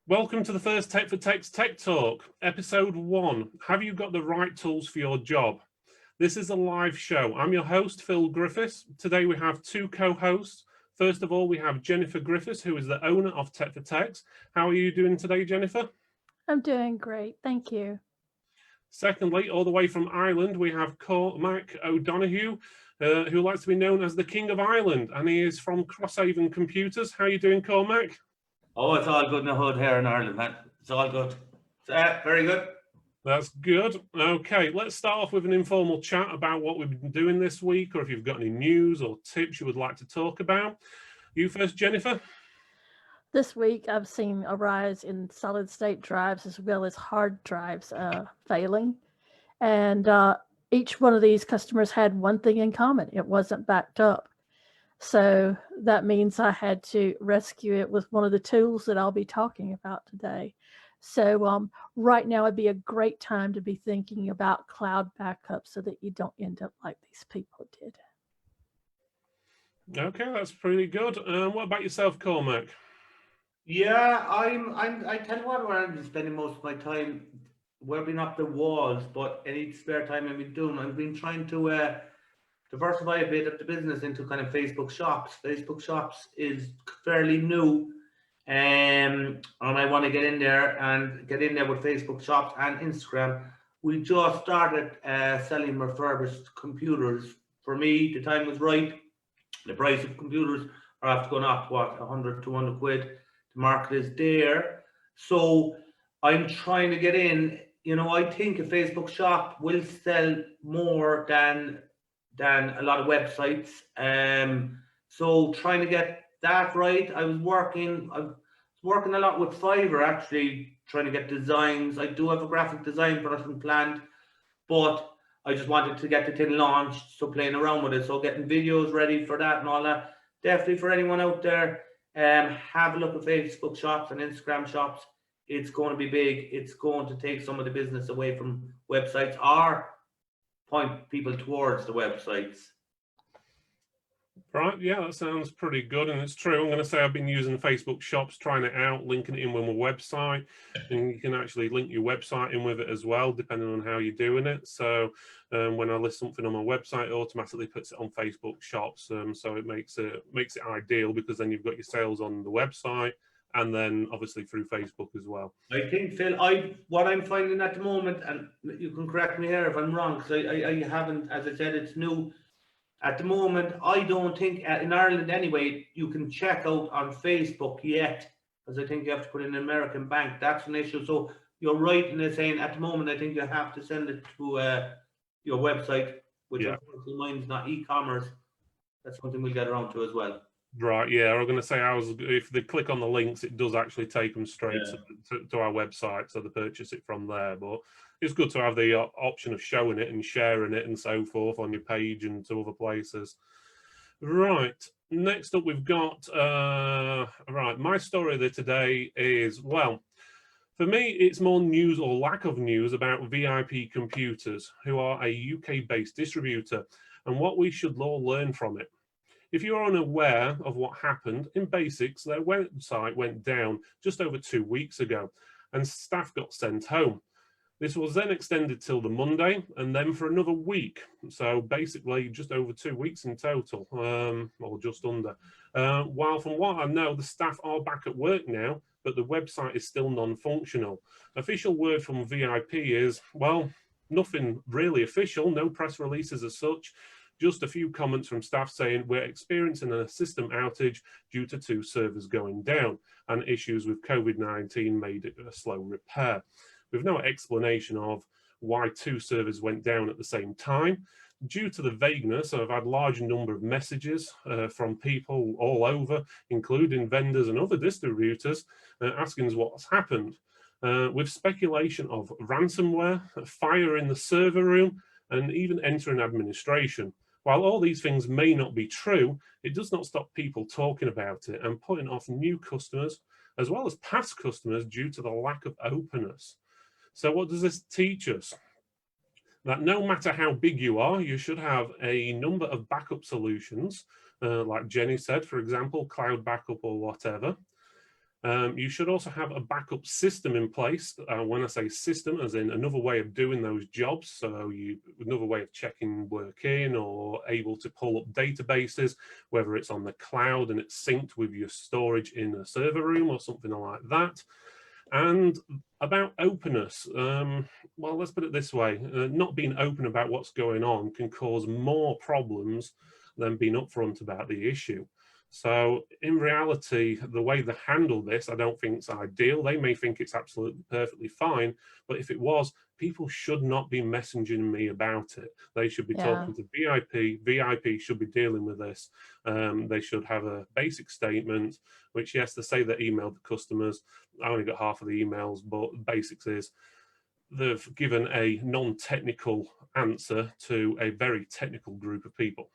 Welcome to the first TFT Tech Talk, episode 1. Have you got the right tools for your job? This is a live show. I'm your host, Phil Griffiths. Today we have two co-hosts. First of all, we have Jennifer Griffiths, who is the owner of TFT Tech. How are you doing today, Jennifer? I'm doing great, thank you. Secondly, all the way from Ireland, we have Cormac O'Donoghue, who likes to be known as the King of Ireland, and he is from Crosshaven Computers. How are you doing, Cormac? Oh, it's all good in the hood here in Ireland, man. It's all good. Very good. That's good. Okay, let's start off with an informal chat about what we've been doing this week, or if you've got any news or tips you would like to talk about. You first, Jennifer. This week, I've seen a rise in solid-state drives as well as hard drives failing. And each one of these customers had one thing in common. It wasn't backed up. So that means I had to rescue it with one of the tools that I'll be talking about today. So right now would be a great time to be thinking about cloud backup so that you don't end up like these people did. Okay, that's pretty good. What about yourself, Cormac? Yeah, I tell you what, where I'm spending most of my time webbing up the walls, but any spare time I've been doing, I've been trying to diversify a bit of the business into kind of Facebook shops. Facebook shops is fairly new, and I want to get in there with Facebook shops and Instagram. We just started selling refurbished computers. For me, the time was right. The price of computers are after going up, what, 100, 200 quid. The market is there. So I'm trying to get in. You know, I think a Facebook shop will sell more than a lot of websites. So trying to get that right. I was working a lot with Fiverr, actually trying to get designs. I do have a graphic design production planned, but I just wanted to get the thing launched, so playing around with it. So getting videos ready for that and all that. Definitely for anyone out there, have a look at Facebook shops and Instagram shops. It's going to be big. It's going to take some of the business away from websites or point people towards the websites. Right, yeah, that sounds pretty good, and it's true. I'm going to say I've been using Facebook shops, trying it out, linking it in with my website, and you can actually link your website in with it as well, depending on how you're doing it. So when I list something on my website, it automatically puts it on Facebook shops, so it makes it ideal, because then you've got your sales on the website, and then obviously through Facebook as well. I think, Phil, what I'm finding at the moment, and you can correct me here if I'm wrong, because I haven't, as I said, it's new. At the moment, I don't think, in Ireland anyway, you can check out on Facebook yet, because I think you have to put in an American bank. That's an issue. So you're right in saying at the moment, I think you have to send it to your website, which unfortunately mine's not e-commerce. That's something we'll get around to as well. Right, yeah, I'm going to say if they click on the links, it does actually take them straight to our website, so they purchase it from there. But it's good to have the option of showing it and sharing it and so forth on your page and to other places. Right, next up we've got, right, my story there today is, well, for me, it's more news or lack of news about VIP Computers, who are a UK-based distributor, and what we should all learn from it. If you're unaware of what happened, in basics, their website went down just over 2 weeks ago and staff got sent home. This was then extended till the Monday and then for another week. So basically just over 2 weeks in total, or just under. While from what I know, the staff are back at work now, but the website is still non-functional. Official word from VIP is, well, nothing really official, no press releases as such. Just a few comments from staff saying we're experiencing a system outage due to 2 servers going down, and issues with COVID-19 made it a slow repair. With no explanation of why 2 servers went down at the same time. Due to the vagueness, I've had a large number of messages from people all over, including vendors and other distributors, asking us what's happened. With speculation of ransomware, a fire in the server room, and even entering administration. While all these things may not be true, it does not stop people talking about it and putting off new customers, as well as past customers, due to the lack of openness. So what does this teach us? That no matter how big you are, you should have a number of backup solutions, like Jenny said, for example, cloud backup or whatever. You should also have a backup system in place. When I say system, as in another way of doing those jobs. So another way of checking work in or able to pull up databases, whether it's on the cloud and it's synced with your storage in a server room or something like that. And about openness, well, let's put it this way, not being open about what's going on can cause more problems than being upfront about the issue. So in reality, the way they handle this, I don't think it's ideal. They may think it's absolutely perfectly fine, but if it was, people should not be messaging me about it. They should be talking to VIP. VIP should be dealing with this. They should have a basic statement, which, yes, they say they emailed the customers. I only got half of the emails, but basics is they've given a non-technical answer to a very technical group of people.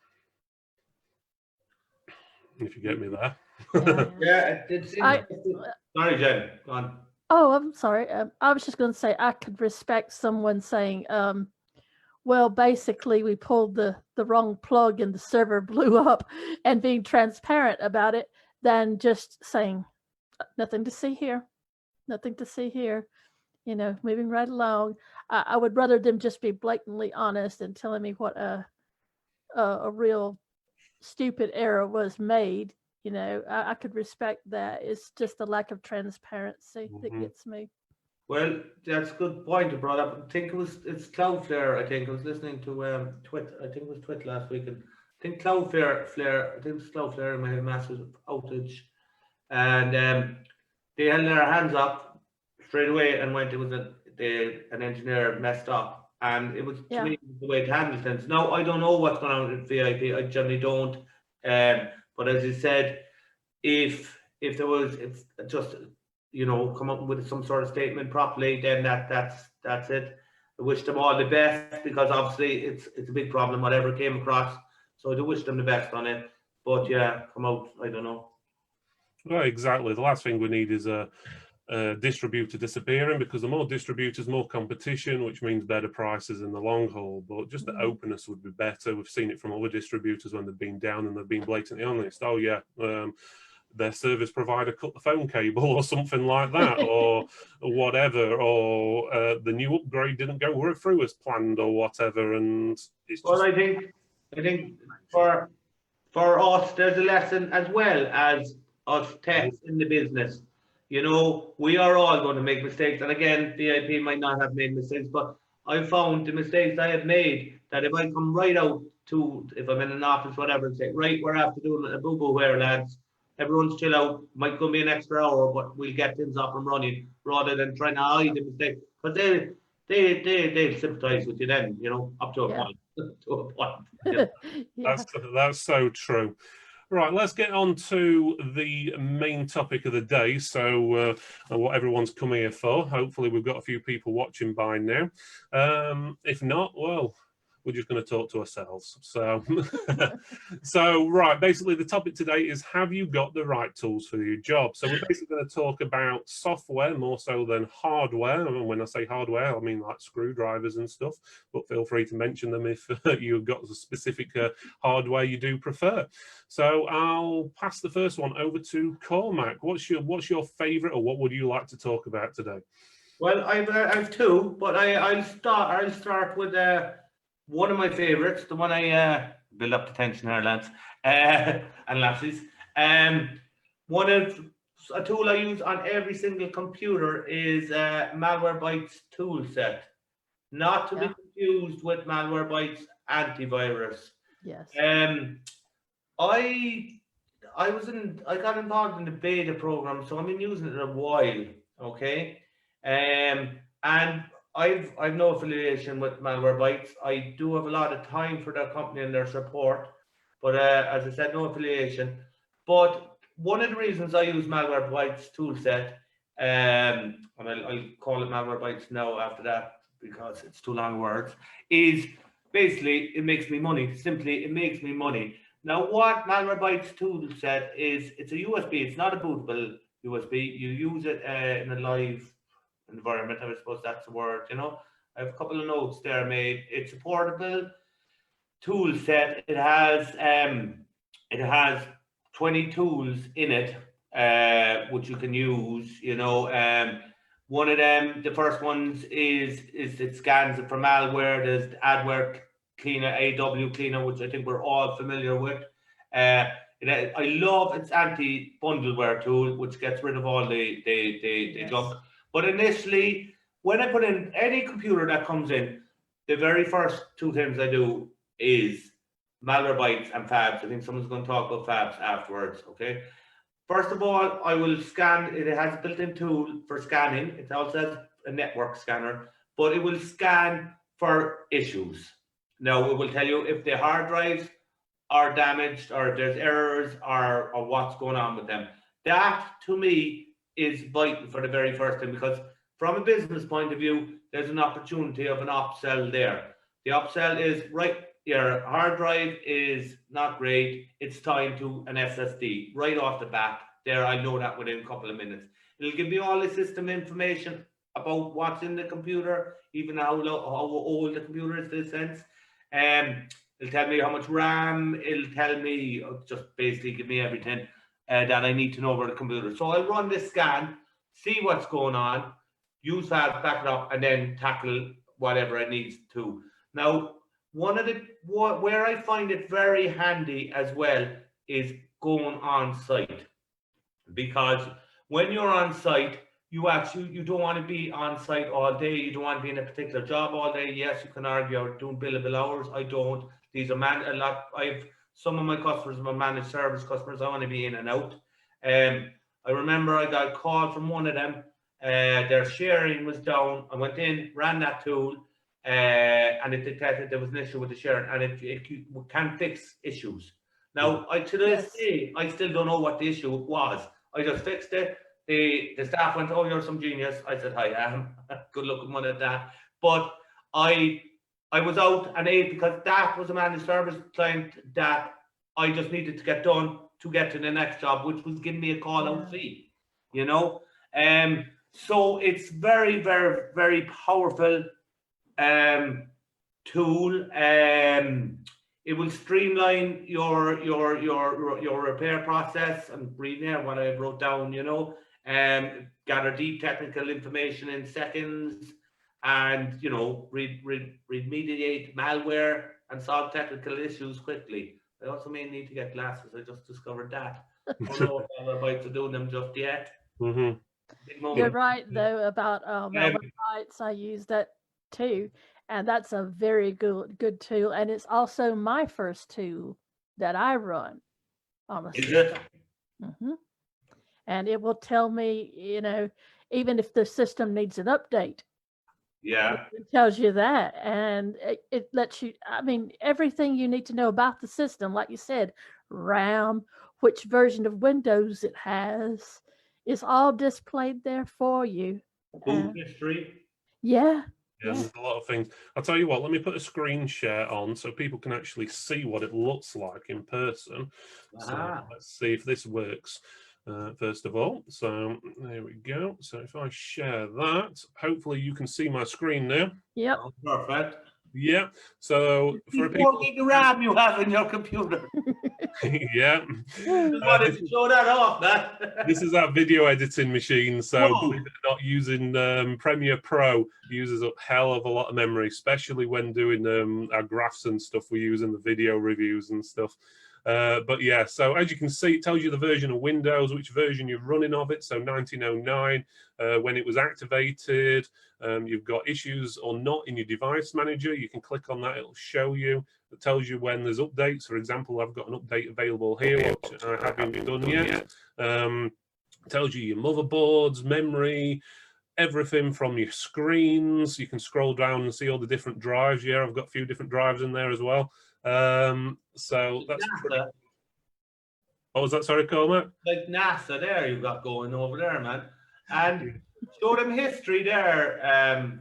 If you get me there. Yeah, it's sorry, Jen, go on. Oh, I'm sorry. I was just going to say I could respect someone saying, well, basically we pulled the wrong plug and the server blew up, and being transparent about it than just saying nothing to see here, nothing to see here, you know, moving right along. I would rather them just be blatantly honest and telling me what a real stupid error was made. You know, I could respect that. It's just the lack of transparency that gets me. Well, that's a good point you brought up. I think it's Cloudflare. I think I was listening to Twit. I think it was Twit last week, and I think Cloudflare made a massive outage, and they held their hands up straight away and went. It was an engineer messed up, and it was to me the way to handle things. Now I don't know what's going on with VIP. I generally don't. But as you said, if there was, if just, you know, come up with some sort of statement properly, then that's it. I wish them all the best, because obviously it's a big problem whatever came across. So I do wish them the best on it. But yeah, come out, I don't know. Well, exactly. The last thing we need is a distributor disappearing, because the more distributors, more competition, which means better prices in the long haul. But just the openness would be better. We've seen it from other distributors when they've been down and they've been blatantly honest. Oh yeah, their service provider cut the phone cable or something like that, or whatever, or the new upgrade didn't go through as planned or whatever. And it's just... Well, I think for us, there's a lesson as well as us techs in the business. You know, we are all going to make mistakes. And again, VIP might not have made mistakes, but I found the mistakes I have made, that if I come right out to, if I'm in an office, whatever, and say, right, we're after doing a boo-boo here, lads. Everyone's chill out. Might go be an extra hour, but we'll get things up and running, rather than trying to hide the mistake. Because they'll sympathize with you then, you know, up to a point. To a point. Yeah. That's so true. Right, let's get on to the main topic of the day. So what everyone's come here for. Hopefully we've got a few people watching by now. If not, well, we're just going to talk to ourselves. So, right, basically the topic today is, have you got the right tools for your job? So we're basically going to talk about software more so than hardware. And when I say hardware, I mean like screwdrivers and stuff, but feel free to mention them if you've got a specific hardware you do prefer. So I'll pass the first one over to Cormac. What's your favorite, or what would you like to talk about today? Well, I've two, but I'll start with one of my favorites, the one I build up the tension here, lads and lassies. One of a tool I use on every single computer is Malwarebytes tool set, not to be confused with Malwarebytes antivirus. Yes. I got involved in the beta program, so I've been using it a while. Okay, and I've no affiliation with Malwarebytes. I do have a lot of time for their company and their support, but as I said, no affiliation. But one of the reasons I use Malwarebytes toolset, and I'll call it Malwarebytes now after that because it's too long words, is basically it makes me money. Simply, it makes me money. Now, what Malwarebytes toolset is, it's a USB. It's not a bootable USB. You use it in a live environment. I suppose that's the word. You know, I have a couple of notes there made. It's a portable tool set. It has 20 tools in it. which you can use, you know. One of them, the first ones is it scans it for malware. There's the adware cleaner, AW cleaner, which I think we're all familiar with. I love its anti-bundleware tool, which gets rid of all the junk. But initially, when I put in any computer that comes in, the very first two things I do is Malwarebytes and Fabs. I think someone's going to talk about Fabs afterwards, okay? First of all, I will scan. It has a built-in tool for scanning. It also has a network scanner, but it will scan for issues. Now, it will tell you if the hard drives are damaged or if there's errors or what's going on with them. That, to me, is vital for the very first thing, because from a business point of view, there's an opportunity of an upsell there. The upsell is, right, your hard drive is not great. It's time to an SSD right off the bat. There, I know that within a couple of minutes. It'll give me all the system information about what's in the computer, even how old the computer is, in a sense. It'll tell me how much RAM. It'll tell me, just basically give me everything that I need to know about the computer. So I'll run this scan, see what's going on, use that, back it up, and then tackle whatever I need to. Now, where I find it very handy as well is going on site, because when you're on site, you don't want to be on site all day. You don't want to be in a particular job all day. Yes, you can argue you're doing billable hours. I don't. These are some of my customers are managed service customers. I want to be in and out. I remember I got a call from one of them. Their sharing was down. I went in, ran that tool, and it detected there was an issue with the sharing, and it can fix issues. Now, to this day, I still don't know what the issue was. I just fixed it. The staff went, "Oh, you're some genius." I said, "I am." Good looking one at that. But I was out and because that was a managed service client that I just needed to get done to get to the next job, which was giving me a call out fee, you know. So it's very, very, very powerful tool. It will streamline your repair process. I'm reading here what I wrote down, you know. Gather deep technical information in seconds, and, you know, remediate malware and solve technical issues quickly. I also may need to get glasses. I just discovered that. I don't know if I'm about to do them just yet. You're right, though, about Malwarebytes. I use that too, and that's a very good tool, and it's also my first tool that I run on the system. And it will tell me, you know, even if the system needs an update. Yeah. It tells you that, and it lets you, I mean, everything you need to know about the system, like you said, RAM, which version of Windows it has, is all displayed there for you. Boot history. Yeah. There's a lot of things. I'll tell you what, let me put a screen share on so people can actually see what it looks like in person. So let's see if this works. First of all, so there we go. So if I share that, hopefully you can see my screen now. Yep. Oh, perfect. Yeah. So for people, 4 gig of RAM you have in your computer. Yeah. Just wanted to show that off, man. This is our video editing machine. So believe it or not, using Premiere Pro uses up hell of a lot of memory, especially when doing our graphs and stuff we use in the video reviews and stuff. But yeah, so as you can see, it tells you the version of Windows, which version you're running of it. So 1909, when it was activated. You've got issues or not in your device manager. You can click on that, it'll show you. It tells you when there's updates. For example, I've got an update available here, which I haven't done yet. Tells you your motherboards, memory, everything from your screens. You can scroll down and see all the different drives. Yeah, I've got a few different drives in there as well. So that's pretty... What was that? Sorry, Cormac? Like NASA there you've got going over there, man. And show them history there,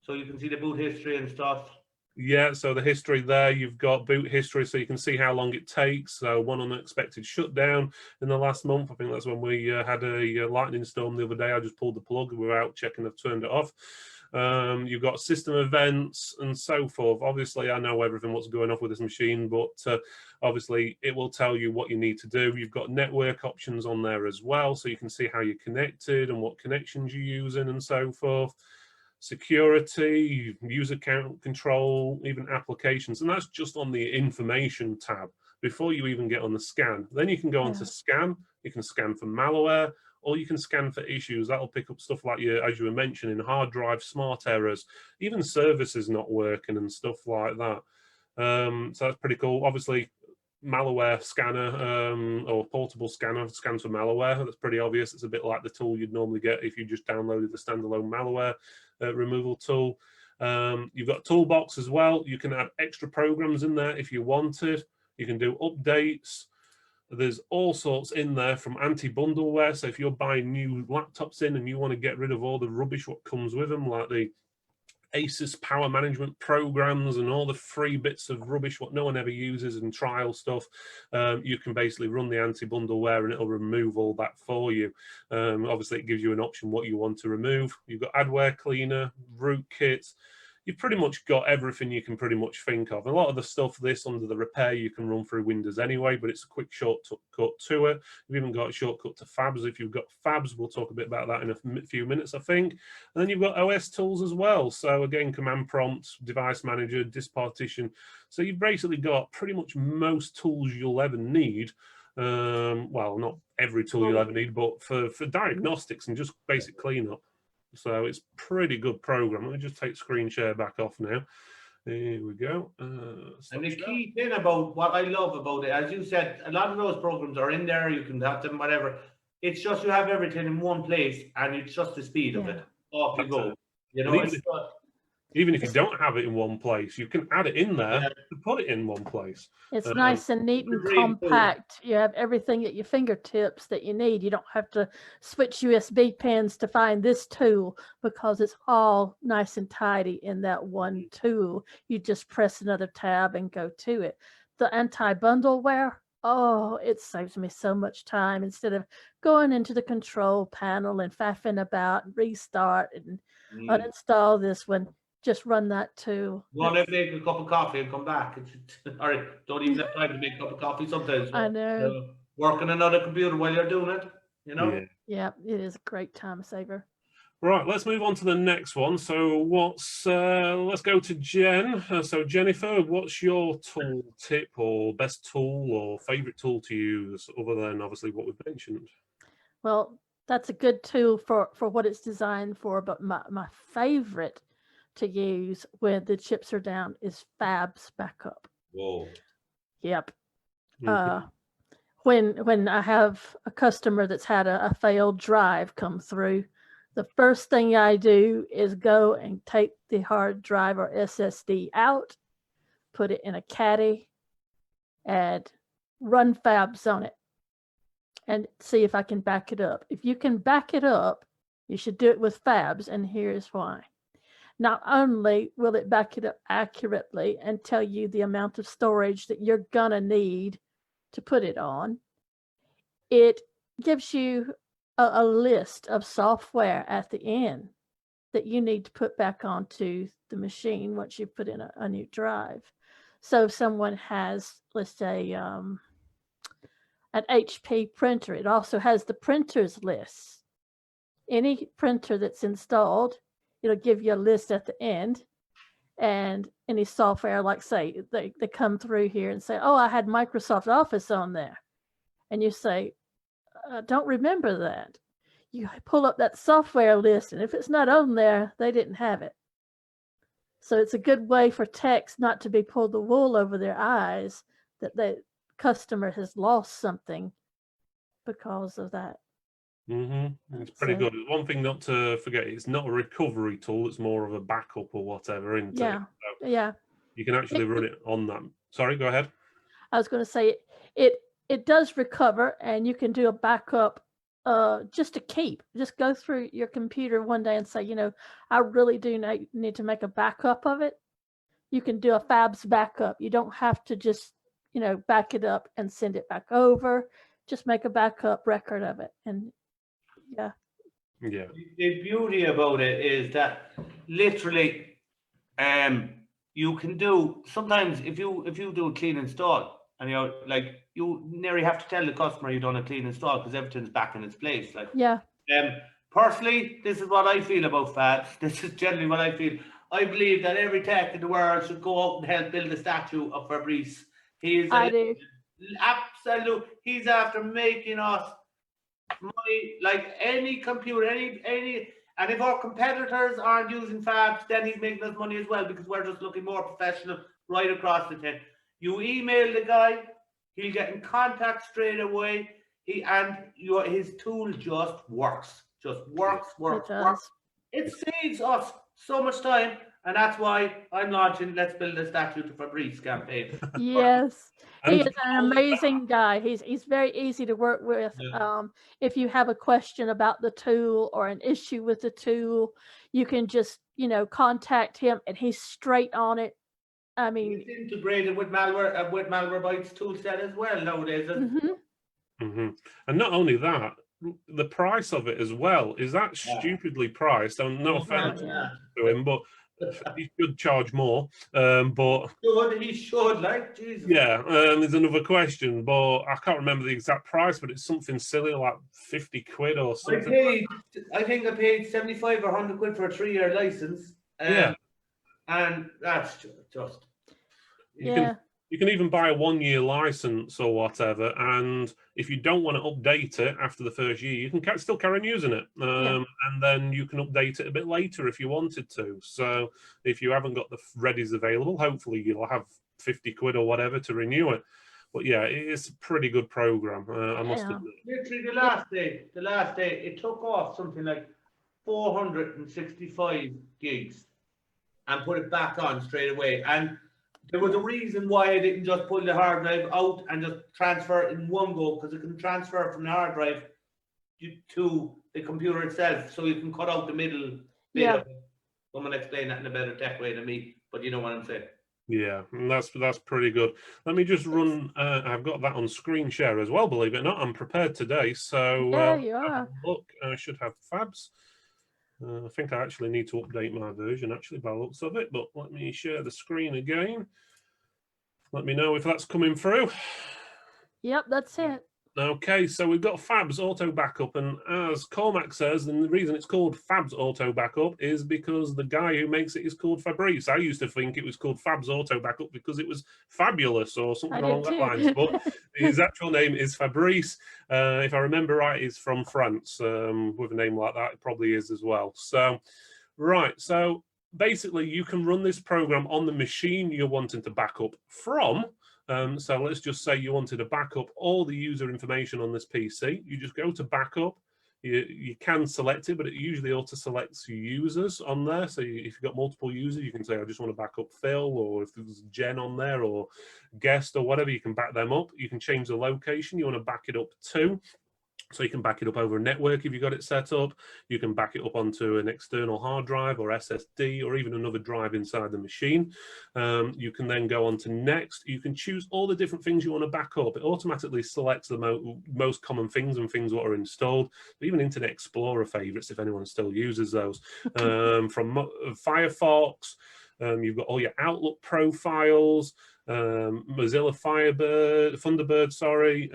so you can see the boot history and stuff. Yeah, so the history there, you've got boot history, so you can see how long it takes. So one unexpected shutdown in the last month. I think that's when we had a lightning storm the other day. I just pulled the plug without checking I've turned it off. You've got system events and so forth. Obviously, I know everything what's going on with this machine, but obviously it will tell you what you need to do. You've got network options on there as well, so you can see how you're connected and what connections you're using and so forth. Security, user account control, even applications, and that's just on the information tab before you even get on the scan. Then you can go on to scan. You can scan for malware, or you can scan for issues. That'll pick up stuff like as you were mentioning, hard drive smart errors, even services not working and stuff like that. So that's pretty cool. Obviously, malware scanner or portable scanner scans for malware. That's pretty obvious. It's a bit like the tool you'd normally get if you just downloaded the standalone malware removal tool. You've got toolbox as well. You can add extra programs in there if you wanted. You can do updates. There's all sorts in there from anti-bundleware. So if you're buying new laptops in and you want to get rid of all the rubbish what comes with them, like the Asus power management programs and all the free bits of rubbish what no one ever uses and trial stuff, you can basically run the anti-bundleware and it'll remove all that for you. Obviously, it gives you an option what you want to remove. You've got adware cleaner, rootkits. You've pretty much got everything you can pretty much think of. A lot of the stuff, this under the repair, you can run through Windows anyway, but it's a quick shortcut to it. You've even got a shortcut to Fabs. If you've got Fabs, we'll talk a bit about that in a few minutes, I think. And then you've got OS tools as well. So again, command prompt, device manager, disk partition. So you've basically got pretty much most tools you'll ever need. Well, not every tool you'll ever need, but for diagnostics and just basic cleanup. So it's pretty good program. Let me just take screen share back off now. Here we go. And the key thing about what I love about it, as you said, a lot of those programs are in there. You can have them, whatever. It's just you have everything in one place, and it's just the speed of it. Off you go. You know, even if you don't have it in one place, you can add it in there to put it in one place. It's nice and neat and compact. You have everything at your fingertips that you need. You don't have to switch USB pins to find this tool because it's all nice and tidy in that one tool. You just press another tab and go to it. The anti-bundleware, oh, it saves me so much time instead of going into the control panel and faffing about and restart and uninstall this one. Just run that too. Want to make a cup of coffee and come back. Or don't even have time to make a cup of coffee sometimes. I know. Work on another computer while you're doing it, you know? Yeah, it is a great time saver. Right, let's move on to the next one. So let's go to Jen. So Jennifer, what's your tool tip or best tool or favorite tool to use other than obviously what we've mentioned? Well, that's a good tool for what it's designed for, but my favorite to use when the chips are down is Fabs backup. Whoa. Yep. When I have a customer that's had a failed drive come through, the first thing I do is go and take the hard drive or SSD out, put it in a caddy, and run Fabs on it and see if I can back it up. If you can back it up, you should do it with Fabs, and here's why. Not only will it back it up accurately and tell you the amount of storage that you're gonna need to put it on, it gives you a list of software at the end that you need to put back onto the machine once you put in a new drive. So if someone has, let's say, an HP printer, it also has the printers list. Any printer that's installed, it'll give you a list at the end, and any software, like say, they come through here and say, oh, I had Microsoft Office on there. And you say, I don't remember that. You pull up that software list, and if it's not on there, they didn't have it. So it's a good way for techs not to be pulled the wool over their eyes that the customer has lost something because of that. It's pretty good. One thing not to forget, it's not a recovery tool, it's more of a backup or whatever, isn't it? So you can actually run it on that. Sorry, go ahead. I was going to say it does recover, and you can do a backup just to keep. Just go through your computer one day and say, you know, I really do need to make a backup of it. You can do a Fabs backup. You don't have to just, you know, back it up and send it back over. Just make a backup record of it. And Yeah. The beauty about it is that literally, you can do sometimes if you do a clean install and you nearly have to tell the customer you've done a clean install because everything's back in its place. Like, Yeah. personally, this is what I feel about fabs. This is generally what I feel. I believe that every tech in the world should go out and help build a statue of Fabrice. He is I do. absolute. He's after making us money like any computer, any. And if our competitors aren't using fabs, then he's making us money as well because we're just looking more professional right across the thing. You email the guy, he'll get in contact straight away. His tool just works. Just works. It saves us so much time, and that's why I'm launching Let's Build a Statue to Fabrice campaign. Yes. He And is an amazing guy. He's very easy to work with. Yeah. If you have a question about the tool or an issue with the tool, you can just, contact him and he's straight on it. I mean, He's integrated with Malwarebytes tool set as well nowadays. and not only that, the price of it as well is that stupidly priced. And no offense to him, but he should charge more. But he should, like, Jesus. Yeah, there's another question, but I can't remember the exact price, but it's something silly like 50 quid or something. I think I paid 75 or 100 quid for a 3-year license. Yeah. And that's just. You can even buy a 1-year license or whatever, and if you don't want to update it after the first year, you can still carry on using it, and then you can update it a bit later if you wanted to. So if you haven't got the readies available, hopefully you'll have 50 quid or whatever to renew it. But yeah, it's a pretty good program, I must admit. Literally the last day, it took off something like 465 gigs and put it back on straight away. And there was a reason why I didn't just pull the hard drive out and just transfer it in one go, because it can transfer from the hard drive to the computer itself, so you can cut out the middle bit of it. Someone explain that in a better tech way than me, but you know what I'm saying. Yeah, and that's pretty good. Let me just run. I've got that on screen share as well. Believe it or not, I'm prepared today. So yeah, you are. Look, I should have fabs. I think I actually need to update my version actually by the looks of it. But let me share the screen again. Let me know if that's coming through. Yep, that's it. Okay, so we've got Fabs Auto Backup, and as Cormac says, and the reason it's called Fabs Auto Backup is because the guy who makes it is called Fabrice. I used to think it was called Fabs Auto Backup because it was fabulous or something along that lines, but his actual name is Fabrice. If I remember right, he's from France. With a name like that, it probably is as well. So, right, so basically you can run this program on the machine you're wanting to back up from. So let's just say you wanted to back up all the user information on this PC. You just go to backup. You can select it, but it usually auto-selects your users on there. So if you've got multiple users, you can say, I just want to back up Phil, or if there's Jen on there, or guest, or whatever, you can back them up. You can change the location you want to back it up to. So you can back it up over a network if you've got it set up. You can back it up onto an external hard drive or SSD or even another drive inside the machine. You can then go on to next. You can choose all the different things you want to back up. It automatically selects the most common things and things that are installed. Even Internet Explorer favorites, if anyone still uses those. From Firefox, you've got all your Outlook profiles, Mozilla Thunderbird, sorry,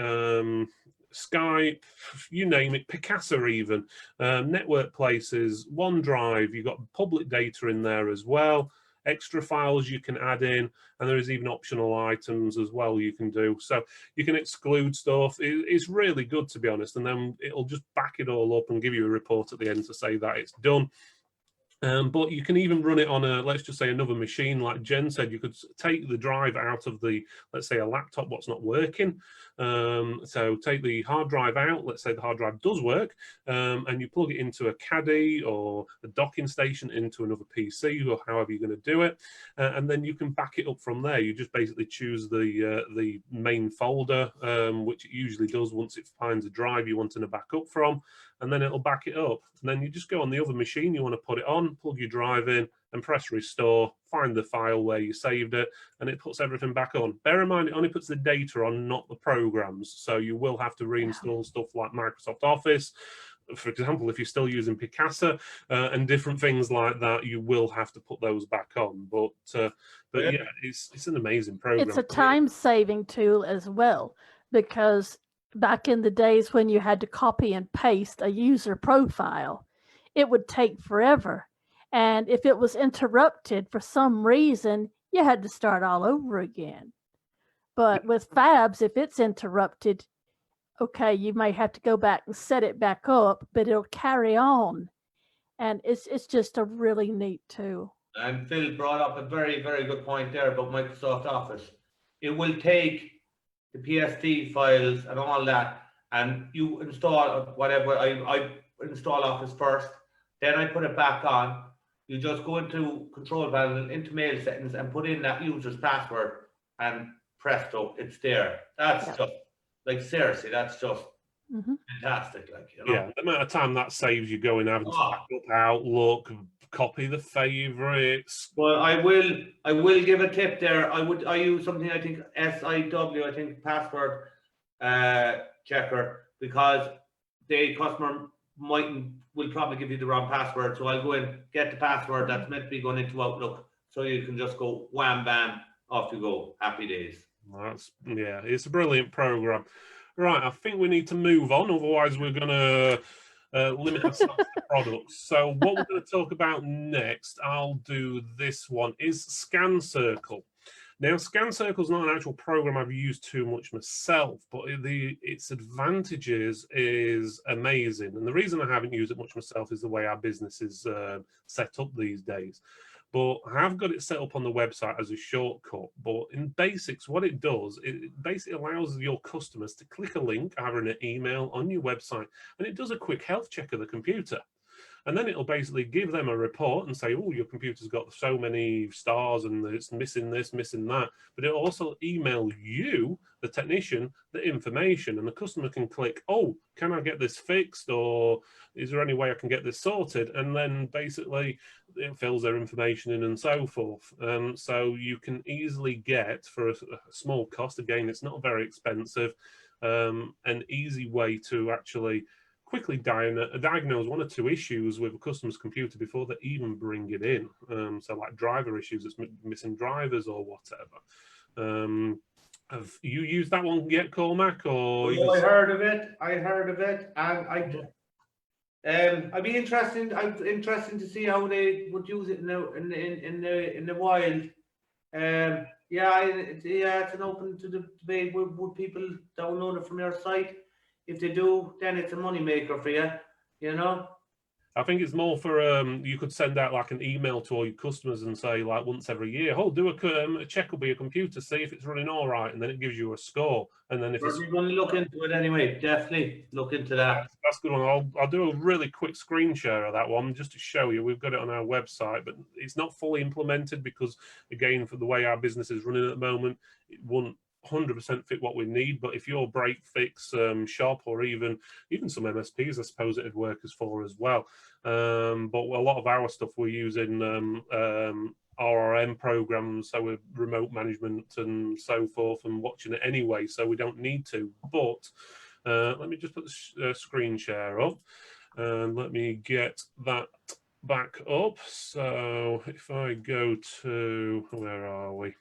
Skype, you name it, Picasa even, network places, OneDrive, you've got public data in there as well, extra files you can add in, and there is even optional items as well you can do. So you can exclude stuff. It's really good, to be honest, and then it'll just back it all up and give you a report at the end to say that it's done. But you can even run it on let's just say another machine. Like Jen said, you could take the drive out of the, let's say a laptop what's not working. So take the hard drive out, let's say the hard drive does work, and you plug it into a caddy or a docking station into another PC, or however you're going to do it. And then you can back it up from there. You just basically choose the main folder, which it usually does once it finds a drive you want to back up from, and then it'll back it up. And then you just go on the other machine you want to put it on, plug your drive in and press restore, find the file where you saved it, and it puts everything back on. Bear in mind, it only puts the data on, not the programs. So you will have to reinstall stuff like Microsoft Office, for example, if you're still using Picasa and different things like that, you will have to put those back on. But yeah, it's an amazing program. It's a time-saving tool as well, because back in the days when you had to copy and paste a user profile, it would take forever. And if it was interrupted for some reason, you had to start all over again. But with Fabs, if it's interrupted, okay, you may have to go back and set it back up, but it'll carry on. And it's just a really neat tool. And Phil brought up a very, very good point there about Microsoft Office. It will take the PST files and all that, and you install whatever. I install Office first, then I put it back on. You just go into Control Panel, into Mail Settings, and put in that user's password, and presto, it's there. That's just, like, seriously, that's just fantastic. Like, you know? Yeah, the amount of time that saves you going having to back up Outlook, copy the favorites. Well, I will give a tip there. I use something, I think SIW, I think password checker, because the customer will probably give you the wrong password. So I'll go and get the password that's meant to be going into Outlook, so you can just go wham bam, off you go. Happy days. Yeah, it's a brilliant program. Right, I think we need to move on, otherwise we're going to limit ourselves to products. So what we're going to talk about next, I'll do this one, is Scan Circle. Now, Scan Circle is not an actual program I've used too much myself, but its advantages is amazing. And the reason I haven't used it much myself is the way our business is set up these days. But I have got it set up on the website as a shortcut. But in basics, what it does, it basically allows your customers to click a link, either in an email on your website, and it does a quick health check of the computer. And then it'll basically give them a report and say, oh, your computer's got so many stars and it's missing this, missing that. But it'll also email you, the technician, the information, and the customer can click, oh, can I get this fixed, or is there any way I can get this sorted? And then basically it fills their information in and so forth. So you can easily get, for a small cost, again, it's not very expensive, an easy way to actually quickly diagnose one or two issues with a customer's computer before they even bring it in. So like driver issues, it's missing drivers or whatever. Have you used that one yet, Cormac? Or I heard of it, and I'd be interested. I'm interested to see how they would use it in the wild. Yeah, it's an open to the debate. Would people download it from your site? If they do, then it's a money maker for you, you know? I think it's more for, you could send out like an email to all your customers and say, like, once every year, oh, do a check of your computer, see if it's running all right, and then it gives you a score. And then if it's going to look into it anyway, definitely look into that. That's a good one. I'll do a really quick screen share of that one just to show you. We've got it on our website, but it's not fully implemented because, again, for the way our business is running at the moment, it wouldn't 100% fit what we need. But if you're break fix shop, or even some MSPs, I suppose it'd work as for as well. But a lot of our stuff we're using RRM programs, so with remote management and so forth, and watching it anyway, so we don't need to. But let me just put the screen share up, and let me get that back up. So if I go to, where are we?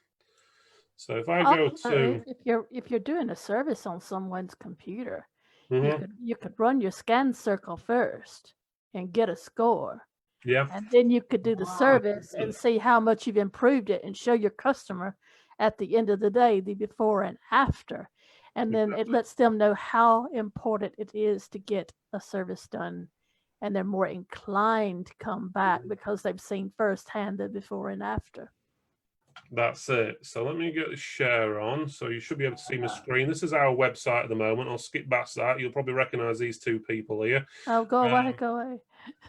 So if I go to, if you're doing a service on someone's computer, you could run your Scan Circle first and get a score. Yeah. And then you could do the service and see how much you've improved it, and show your customer at the end of the day the before and after. And then it lets them know how important it is to get a service done, and they're more inclined to come back because they've seen firsthand the before and after. That's it. So let me get the share on. So you should be able to see my screen. This is our website at the moment. I'll skip past that. You'll probably recognize these two people here. Oh, go away.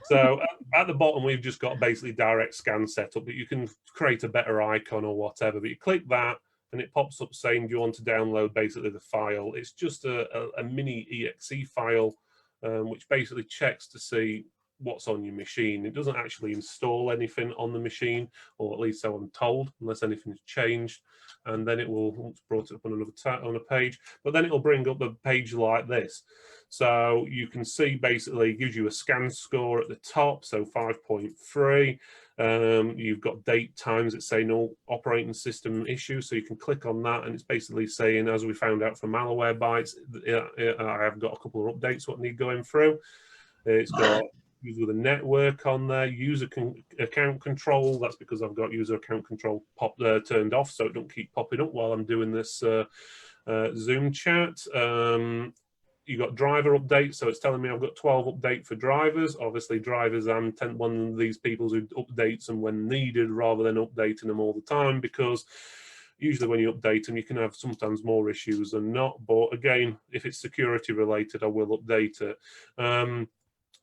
So at the bottom, we've just got basically direct scan set up, but you can create a better icon or whatever. But you click that and it pops up saying, do you want to download basically the file? It's just a mini exe file, which basically checks to see what's on your machine. It doesn't actually install anything on the machine, or at least so I'm told, unless anything's changed. And then it will, once brought it up on another on a page, but then it'll bring up a page like this. So you can see basically it gives you a scan score at the top, so 5.3. You've got date times, it's saying no operating system issues, so you can click on that, and it's basically saying, as we found out from malware bytes, I have got a couple of updates what need going through. It's got user the network on there, user account control. That's because I've got user account control turned off, so it don't keep popping up while I'm doing this Zoom chat. You got driver updates, so it's telling me I've got 12 update for drivers. Obviously, drivers, I'm one of these people who updates them when needed rather than updating them all the time, because usually when you update them, you can have sometimes more issues than not. But again, if it's security related, I will update it.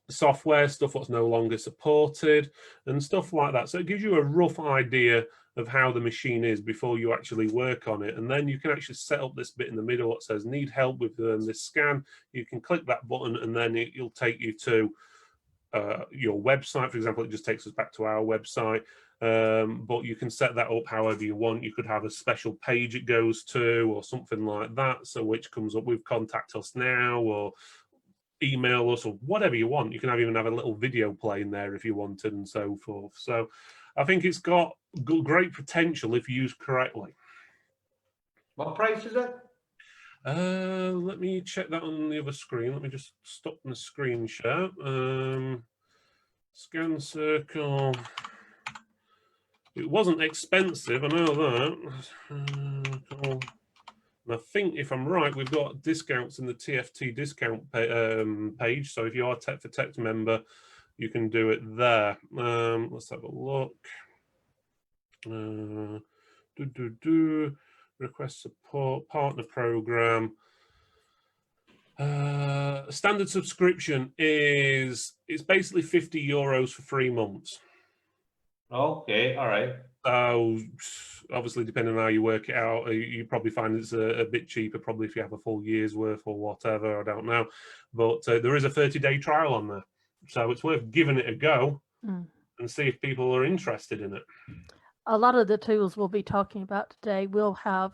Software stuff what's no longer supported and stuff like that. So it gives you a rough idea of how the machine is before you actually work on it. And then you can actually set up this bit in the middle that says need help with this scan. You can click that button and then it'll take you to your website. For example, it just takes us back to our website. But you can set that up however you want. You could have a special page it goes to or something like that. So which comes up with contact us now or email us or whatever you want. You can even have a little video playing there if you wanted and so forth. So I think it's got great potential if used correctly. What price is it? Let me check that on the other screen. Let me just stop the screen share. Scan Circle. It wasn't expensive, I know that. And I think, if I'm right, we've got discounts in the TFT discount page. So if you are a Tech for Tech member, you can do it there. Let's have a look. Request support, partner program. Standard subscription it's basically €50 for 3 months. Okay, all right. So obviously, depending on how you work it out, you probably find it's a bit cheaper, probably if you have a full year's worth or whatever, I don't know. But there is a 30-day trial on there. So it's worth giving it a go and see if people are interested in it. A lot of the tools we'll be talking about today will have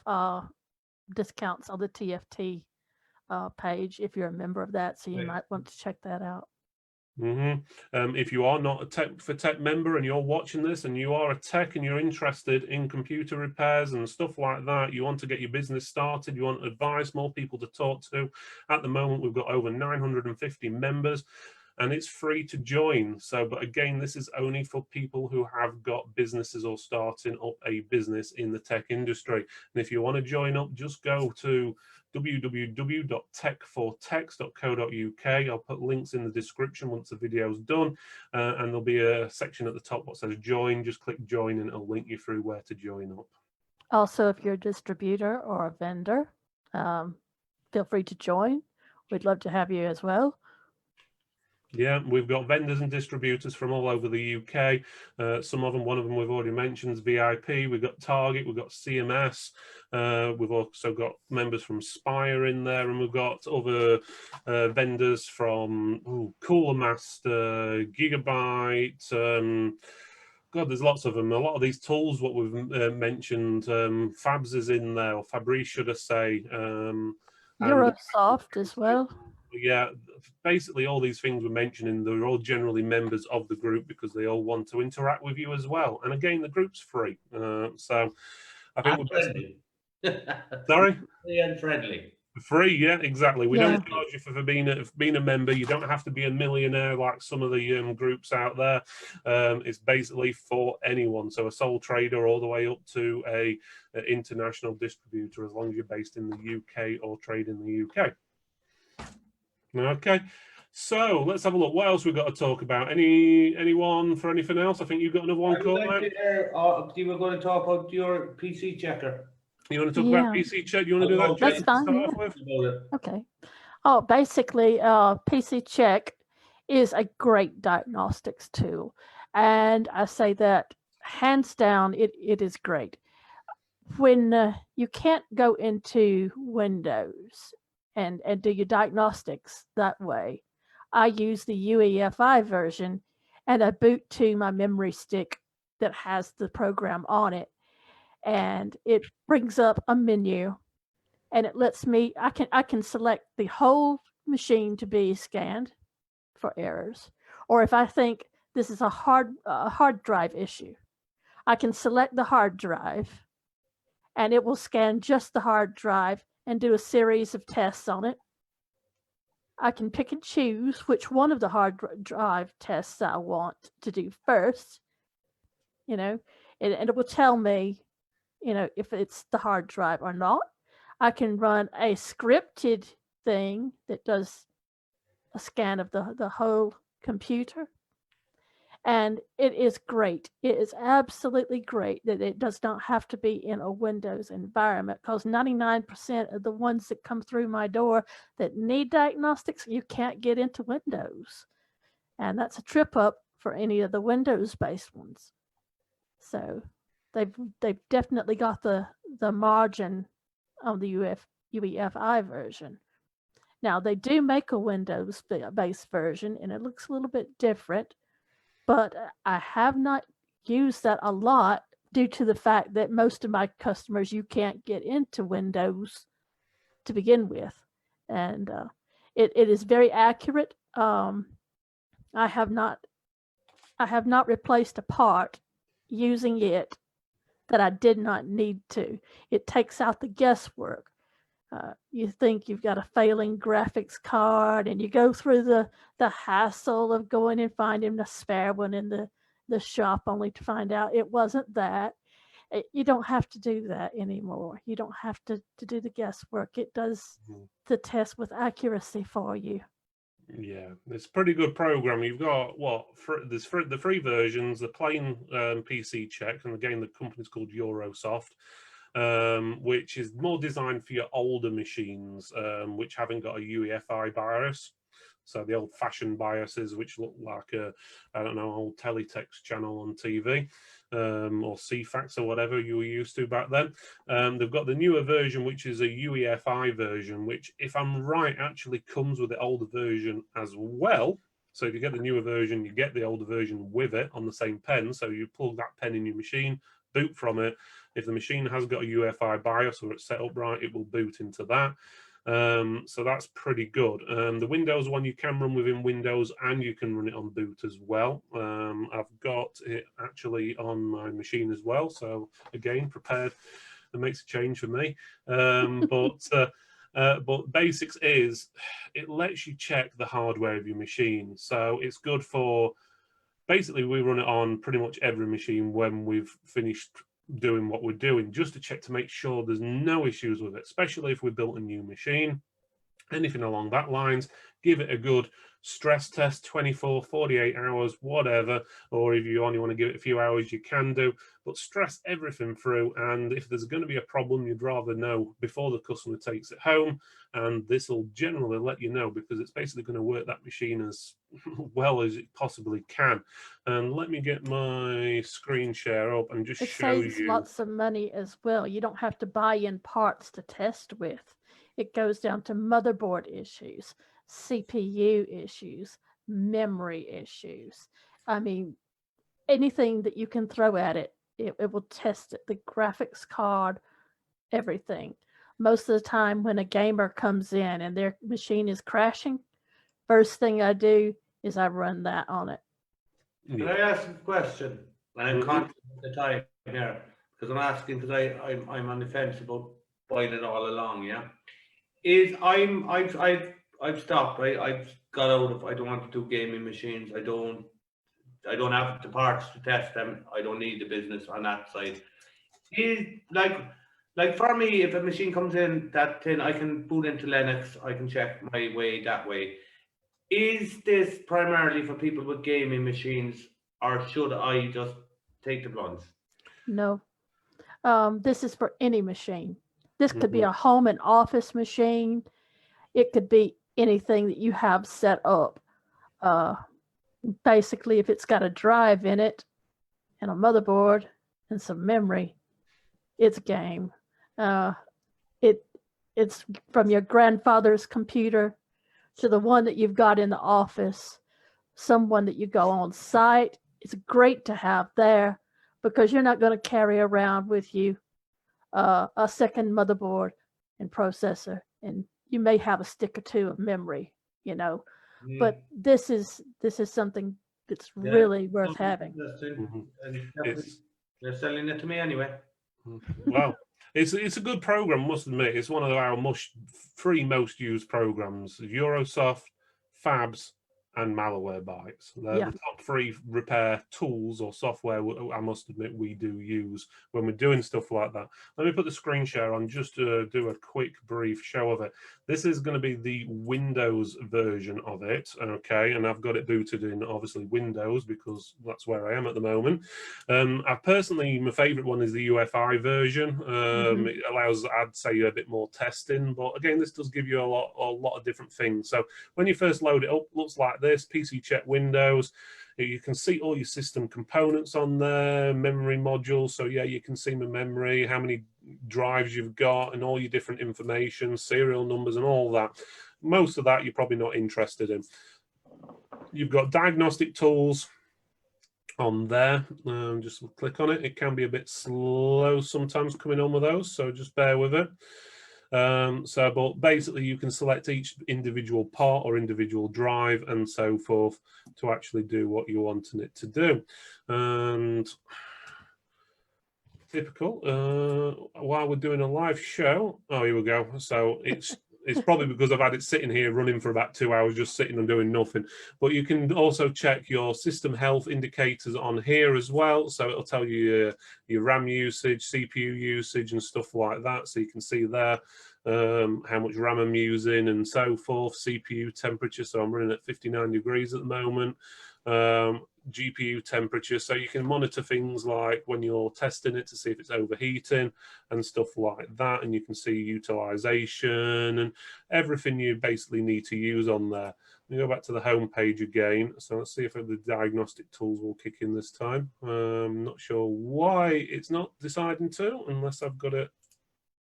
discounts on the TFT page if you're a member of that. So you might want to check that out. If you are not a Tech for Tech member and you're watching this and you are a tech and you're interested in computer repairs and stuff like that, you want to get your business started, you want advice, more people to talk to. At the moment, we've got over 950 members and it's free to join. So, but again, this is only for people who have got businesses or starting up a business in the tech industry. And if you want to join up, just go to www.techfortechs.co.uk. I'll put links in the description once the video's done, and there'll be a section at the top that says join. Just click join and it'll link you through where to join up. Also, if you're a distributor or a vendor, feel free to join. We'd love to have you as well. Yeah, we've got vendors and distributors from all over the UK. Some of them, one of them we've already mentioned is VIP. We've got Target, we've got CMS. We've also got members from Spire in there, and we've got other vendors from Cooler Master, Gigabyte. God, there's lots of them. A lot of these tools, what we've mentioned, Fabs is in there, or Fabrice, should I say. Eurosoft as well. Yeah, basically all these things we're mentioning, they're all generally members of the group because they all want to interact with you as well. And again, the group's free. So I think we're friendly. Sorry? Free and friendly. Free, yeah, exactly. We don't charge you for being a member. You don't have to be a millionaire like some of the groups out there. It's basically for anyone. So a sole trader all the way up to a international distributor, as long as you're based in the UK or trade in the UK. Okay, so let's have a look. What else we've got to talk about? Anyone for anything else? I think you've got another one called. You were going to talk about your PC checker. You want to talk about PC check? You want to do that? That's fine. Okay. Oh, basically, PC check is a great diagnostics tool, and I say that hands down, it is great. When you can't go into Windows and do your diagnostics that way, I use the UEFI version, and I boot to my memory stick that has the program on it, and it brings up a menu, and it lets me, I can select the whole machine to be scanned for errors, or if I think this is a hard drive issue, I can select the hard drive, and it will scan just the hard drive and do a series of tests on it. I can pick and choose which one of the hard drive tests I want to do first, and it will tell me, if it's the hard drive or not. I can run a scripted thing that does a scan of the whole computer. And it is great. It is absolutely great that it does not have to be in a Windows environment, because 99% of the ones that come through my door that need diagnostics, you can't get into Windows. And that's a trip up for any of the Windows-based ones. So they've definitely got the margin on the UEFI version. Now, they do make a Windows-based version, and it looks a little bit different, but I have not used that a lot due to the fact that most of my customers, you can't get into Windows to begin with. And it is very accurate. I have not replaced a part using it that I did not need to. It takes out the guesswork. You think you've got a failing graphics card, and you go through the hassle of going and finding a spare one in the shop, only to find out it wasn't that. You don't have to do that anymore. You don't have to do the guesswork. It does the test with accuracy for you. Yeah, it's a pretty good program. You've got there's the free versions, the plain PC check, and again the company's called Eurosoft, which is more designed for your older machines, which haven't got a UEFI BIOS. So the old-fashioned BIOSes, which look like old teletext channel on TV, or CFAX or whatever you were used to back then. They've got the newer version, which is a UEFI version, which, if I'm right, actually comes with the older version as well. So if you get the newer version, you get the older version with it on the same pen. So you plug that pen in your machine, boot from it. If the machine has got a UEFI BIOS or it's set up right, it will boot into that. So that's pretty good. The Windows one you can run within Windows, and you can run it on boot as well. I've got it actually on my machine as well, so again, prepared. It makes a change for me. But basics is it lets you check the hardware of your machine, so it's good for, basically we run it on pretty much every machine when we've finished doing what we're doing, just to check to make sure there's no issues with it, especially if we built a new machine. Anything along that lines, give it a good stress test, 24, 48 hours, whatever, or if you only want to give it a few hours, you can do, but stress everything through. And if there's going to be a problem, you'd rather know before the customer takes it home, and this will generally let you know, because it's basically going to work that machine as well as it possibly can. And let me get my screen share up and just show you. It saves lots of money as well. You don't have to buy in parts to test with. It goes down to motherboard issues, CPU issues, memory issues. I mean, anything that you can throw at it, it will test it. The graphics card, everything. Most of the time when a gamer comes in and their machine is crashing, first thing I do is I run that on it. Can I ask a question? And I'm conscious of the time here, because I'm asking because I'm on the fence about buying it all along, yeah? I've stopped, right? I've got out of, I don't want to do gaming machines. I don't have the parts to test them. I don't need the business on that side. Is like for me, if a machine comes in that thin, I can boot into Linux, I can check my way that way. Is this primarily for people with gaming machines, or should I just take the plunge? No. This is for any machine. This could be a home and office machine. It could be anything that you have set up. Basically, if it's got a drive in it and a motherboard and some memory, it's game. It's from your grandfather's computer to the one that you've got in the office, someone that you go on site. It's great to have there because you're not going to carry around with you a second motherboard and processor, and you may have a stick or two of memory, you know. But this is something that's really worth having. They're selling it to me anyway. Wow. It's a good program, must admit. It's one of our three most used programs: Eurosoft, Fabs, and Malwarebytes. They're the top three repair tools or software I must admit we do use when we're doing stuff like that. Let me put the screen share on just to do a quick brief show of it. This is going to be the Windows version of it, okay, and I've got it booted in obviously Windows because that's where I am at the moment. I personally, my favorite one is the UFI version. It allows, I'd say, a bit more testing, but again, this does give you a lot of different things. So when you first load it up, it looks like this: PC check Windows. You can see all your system components on there, memory modules. So yeah, you can see the memory, how many drives you've got, and all your different information, serial numbers, and all that. Most of that you're probably not interested in. You've got diagnostic tools on there. Just click on it. It can be a bit slow sometimes coming on with those, so just bear with it. But basically you can select each individual part or individual drive and so forth to actually do what you're wanting it to do. And typical, while we're doing a live show, oh, here we go. So it's probably because I've had it sitting here running for about 2 hours, just sitting and doing nothing. But you can also check your system health indicators on here as well. So it'll tell you your RAM usage, CPU usage, and stuff like that. So you can see there how much RAM I'm using and so forth. CPU temperature, so I'm running at 59 degrees at the moment. GPU temperature, so you can monitor things like when you're testing it to see if it's overheating and stuff like that, and you can see utilization and everything you basically need to use on there. We go back to the home page again, so let's see if the diagnostic tools will kick in this time. Not sure why it's not deciding to, unless I've got it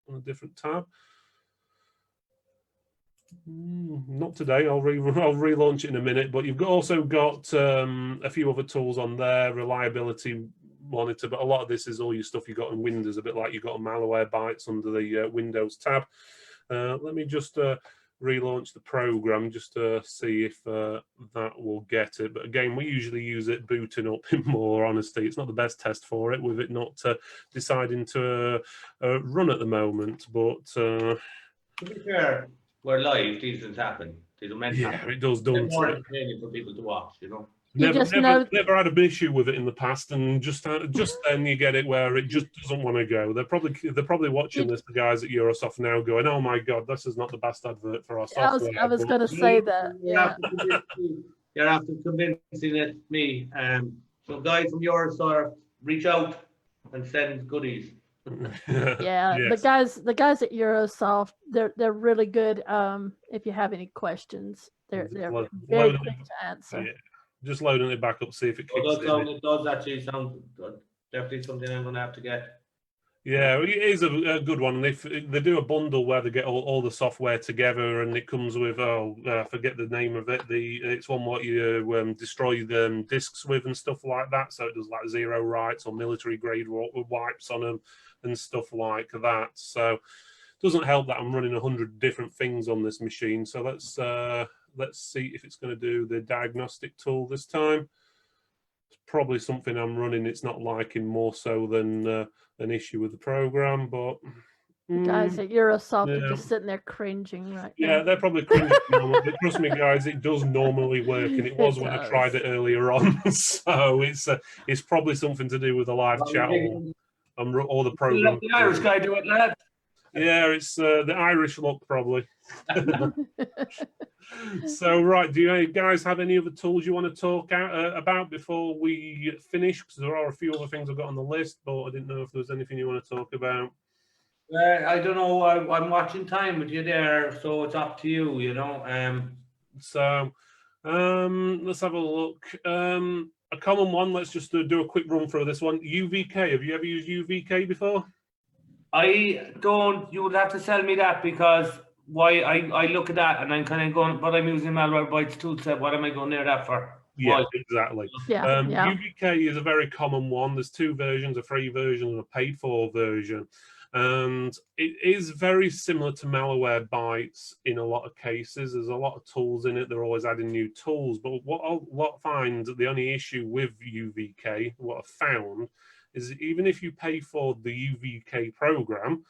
on a different tab. Not today. I'll relaunch it in a minute. But you've also got a few other tools on there, reliability monitor. But a lot of this is all your stuff you got in Windows, a bit like you've got Malwarebytes under the Windows tab. Let me just relaunch the program just to see if that will get it. But again, we usually use it booting up. In more honesty, it's not the best test for it, with it not deciding to run at the moment. But to be fair, we're live. These things happen. These are meant to happen. It does, don't more it? entertaining for people to watch, you know. Never had an issue with it in the past, and just then you get it where it just doesn't want to go. They're probably watching this, the guys at Eurosoft now, going, "Oh my God, this is not the best advert for our software." I was going to say that. Yeah. You're after convincing it me. So guys from Eurosoft, reach out and send goodies. Yeah, yes. the guys at Eurosoft, they're really good. If you have any questions, they're very quick to answer. Yeah. Just loading it back up, see if it kicks in. It does actually sound good. Definitely something I'm going to have to get. Yeah, it is a good one. They do a bundle where they get all the software together, and it comes with I forget the name of it. It's one what you destroy the disks with and stuff like that. So it does like zero writes or military grade wipes on them and stuff like that. So it doesn't help that I'm running 100 different things on this machine. So let's see if it's going to do the diagnostic tool this time. It's probably something I'm running it's not liking more so than an issue with the program, but guys at Eurosoft are just sitting there cringing right now. Yeah, they're probably cringing. But trust me, guys, it does normally work, and it was when I tried it earlier on. So it's probably something to do with the live chat or the program. Let the Irish guy do it, lad. Yeah, it's the Irish look, probably. So, right, do you guys have any other tools you want to talk about before we finish? Because there are a few other things I've got on the list, but I didn't know if there was anything you want to talk about. I don't know. I'm watching time with you there, so it's up to you, you know. So, let's have a look. A common one, let's just do a quick run through this one. UVK, have you ever used UVK before? I don't. You would have to tell me that, because why I look at that and I'm kind of going, but I'm using Malwarebytes toolset. What am I going near that for? Yeah, Why? exactly. Yeah, UVK is a very common one. There's two versions, a free version and a paid-for version. And it is very similar to Malwarebytes in a lot of cases. There's a lot of tools in it. They're always adding new tools. But what I find the only issue with UVK, what I've found, is even if you pay for the UVK program,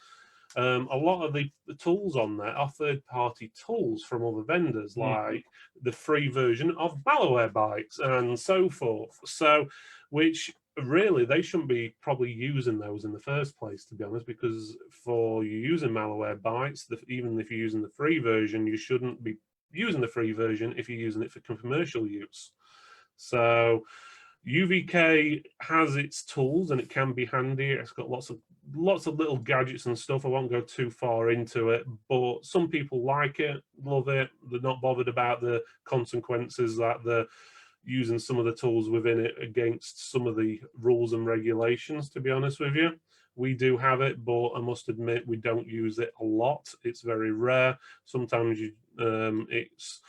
a lot of the tools on there are third-party tools from other vendors, like the free version of Malwarebytes and so forth. So, which really they shouldn't be probably using those in the first place, to be honest, because for you using Malwarebytes, even if you're using the free version, you shouldn't be using the free version if you're using it for commercial use. So UVK has its tools and it can be handy. It's got lots of little gadgets and stuff. I won't go too far into it, but some people like it, love it. They're not bothered about the consequences that they're using some of the tools within it against some of the rules and regulations, to be honest with you. We do have it, but I must admit we don't use it a lot. It's very rare. Sometimes it's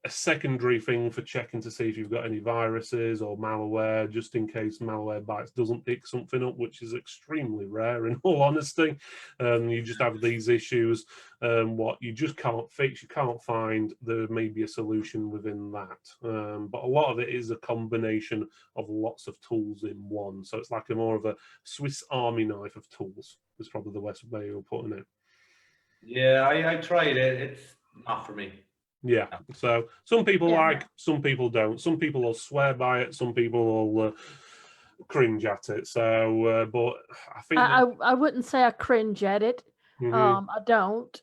a secondary thing for checking to see if you've got any viruses or malware, just in case Malwarebytes doesn't pick something up, which is extremely rare in all honesty. You just have these issues, what you just can't fix, you can't find. There may be a solution within that. But a lot of it is a combination of lots of tools in one. So it's like more of a Swiss Army knife of tools, is probably the best way of putting it. Yeah, I tried it. It's not for me. Yeah, so some people like, some people don't. Some people will swear by it, some people will cringe at it. So, but I think I wouldn't say I cringe at it. I don't.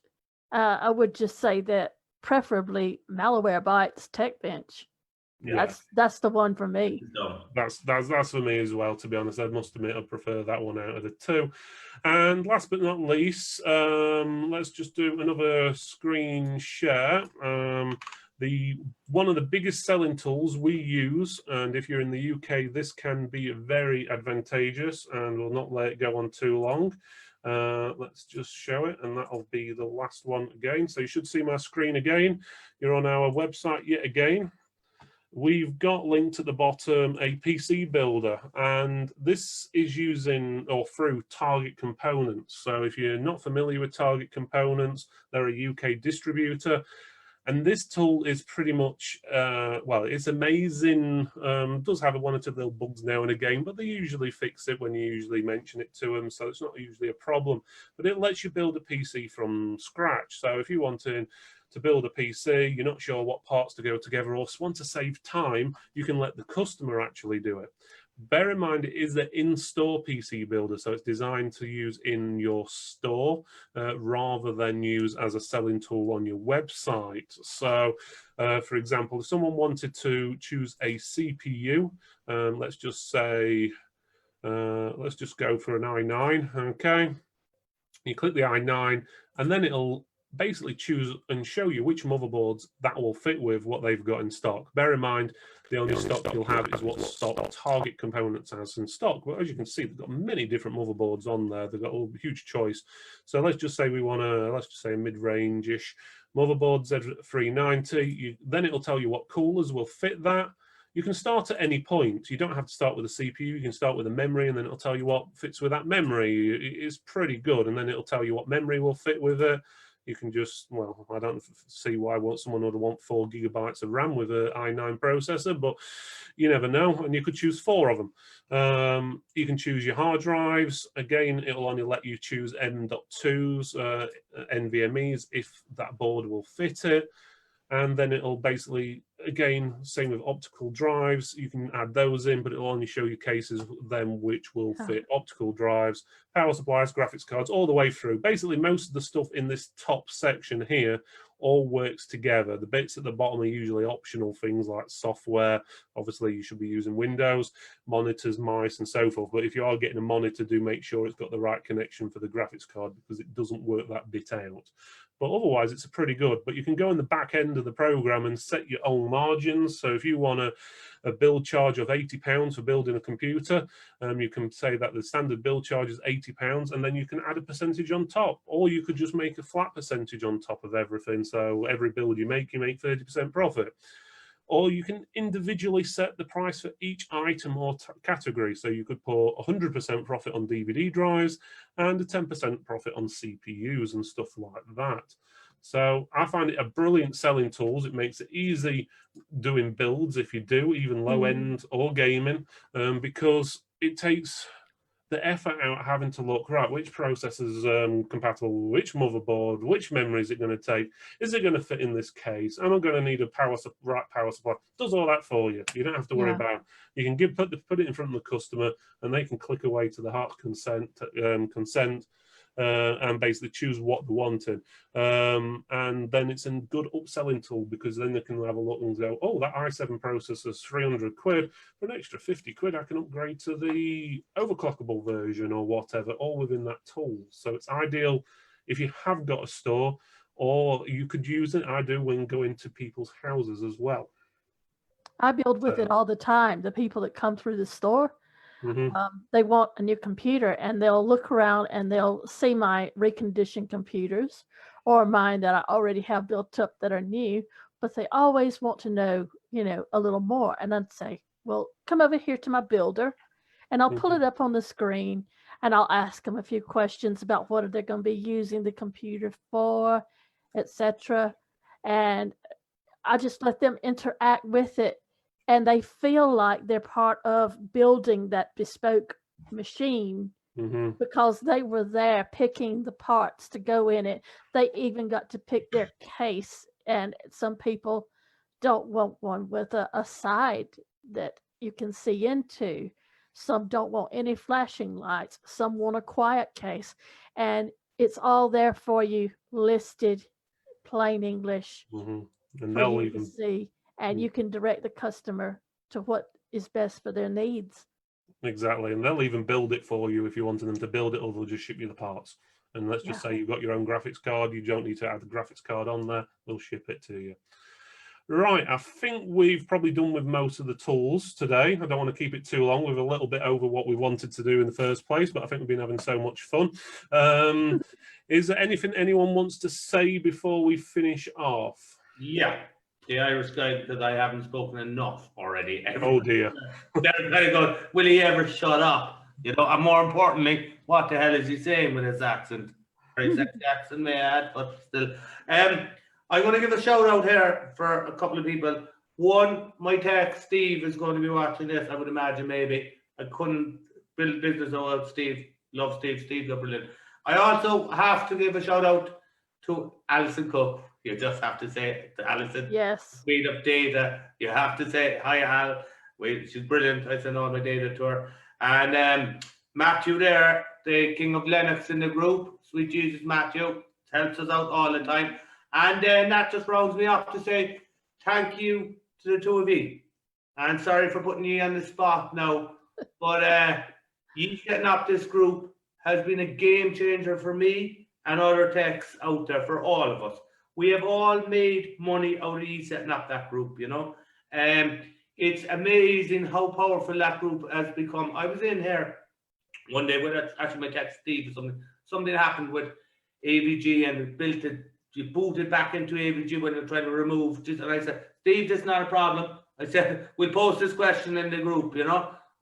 I would just say that preferably Malwarebytes Tech Bench. Yeah. That's the one for me. That's for me as well, to be honest. I must admit I prefer that one out of the two. And last but not least, let's just do another screen share. One of the biggest selling tools we use, and if you're in the UK, this can be very advantageous, and we'll not let it go on too long. Let's just show it, and that'll be the last one again. So you should see my screen again. You're on our website yet again. We've got linked at the bottom a PC builder, and this is using or through Target Components. So if you're not familiar with Target Components, they're a UK distributor. And this tool is pretty much, well, it's amazing. Does have one or two little bugs now and again, but they usually fix it when you usually mention it to them. So it's not usually a problem, but it lets you build a PC from scratch. So if you want to build a PC, you're not sure what parts to go together, or want to save time, you can let the customer actually do it. Bear in mind, it is the in-store PC builder, so it's designed to use in your store rather than use as a selling tool on your website. So, for example, if someone wanted to choose a CPU, let's just say, let's just go for an i9, okay? You click the i9, and then it'll basically choose and show you which motherboards that will fit with what they've got in stock. Bear in mind, the only stock you'll have is what stock Target Components has in stock. But as you can see, they've got many different motherboards on there. They've got a huge choice. So let's just say we want to, let's just say a mid-range-ish motherboard, Z390. Then it'll tell you what coolers will fit that. You can start at any point. You don't have to start with a CPU. You can start with a memory, and then it'll tell you what fits with that memory. It's pretty good. And then it'll tell you what memory will fit with it. You can just, well, I don't see why someone would want 4 gigabytes of RAM with an i9 processor, but you never know. And you could choose 4 of them. You can choose your hard drives. Again, it'll only let you choose M.2s, NVMEs, if that board will fit it. And then it'll basically, again, same with optical drives, you can add those in, but it'll only show you cases then which will fit optical drives, power supplies, graphics cards, all the way through. Basically, most of the stuff in this top section here all works together. The bits at the bottom are usually optional things like software. Obviously, you should be using Windows, monitors, mice, and so forth. But if you are getting a monitor, do make sure it's got the right connection for the graphics card, because it doesn't work that bit out. but otherwise it's pretty good. But you can go in the back end of the program and set your own margins. So if you want a build charge of £80 for building a computer, you can say that the standard build charge is £80, and then you can add a percentage on top, or you could just make a flat percentage on top of everything. So every build you make 30% profit. Or you can individually set the price for each item or category. So you could put 100% profit on DVD drives and a 10% profit on CPUs and stuff like that. So I find it a brilliant selling tool. It makes it easy doing builds if you do, even low end or gaming, because it takes the effort out having to look, right, which processor's compatible, which motherboard, which memory is it going to take? Is it going to fit in this case? Am I going to need a right power supply? Does all that for you. You don't have to worry about it. You can put it in front of the customer, and they can click away to the heart consent, and basically choose what they wanted. And then it's a good upselling tool, because then they can have a look and go, oh, that i7 processor's 300 quid. For an extra 50 quid, I can upgrade to the overclockable version or whatever, all within that tool. So it's ideal if you have got a store, or you could use it. I do when going to people's houses as well. I build with it all the time. The people that come through the store, they want a new computer, and they'll look around and they'll see my reconditioned computers or mine that I already have built up that are new, but they always want to know, a little more. And I'd say, well, come over here to my builder, and I'll pull it up on the screen, and I'll ask them a few questions about what they're going to be using the computer for, etc. And I just let them interact with it. And they feel like they're part of building that bespoke machine because they were there picking the parts to go in it. They even got to pick their case. And some people don't want one with a side that you can see into. Some don't want any flashing lights. Some want a quiet case. And it's all there for you, listed, plain English, and for you to see. And you can direct the customer to what is best for their needs. Exactly. And they'll even build it for you if you wanted them to build it, or they'll just ship you the parts. And let's just say you've got your own graphics card. You don't need to add the graphics card on there. They'll ship it to you. Right. I think we've probably done with most of the tools today. I don't want to keep it too long. We're a little bit over what we wanted to do in the first place, but I think we've been having so much fun. Is there anything anyone wants to say before we finish off? Yeah. The Irish guy, because I haven't spoken enough already. Oh dear. They're kind of going, will he ever shut up? And more importantly, what the hell is he saying with his accent? Very sexy accent, may I add, but still. I'm going to give a shout out here for a couple of people. One, my tech, Steve, is going to be watching this, I would imagine, maybe. I couldn't build business without Steve. Love Steve. Steve's brilliant. I also have to give a shout out to Alison Cook. You just have to say it to Alison. Yes. Speed up data. You have to say, hi, Al. Wait, she's brilliant. I send all my data to her. And Matthew there, the king of Linux in the group. Sweet Jesus, Matthew. Helps us out all the time. And then that just rounds me up to say thank you to the two of you. And sorry for putting you on the spot now. But you setting up this group has been a game changer for me and other techs out there, for all of us. We have all made money out of you setting up that group, It's amazing how powerful that group has become. I was in here one day with actually my tech Steve. Something happened with AVG and it built it. You booted back into AVG when you're trying to remove. And I said, Steve, this is not a problem. I said, we'll post this question in the group,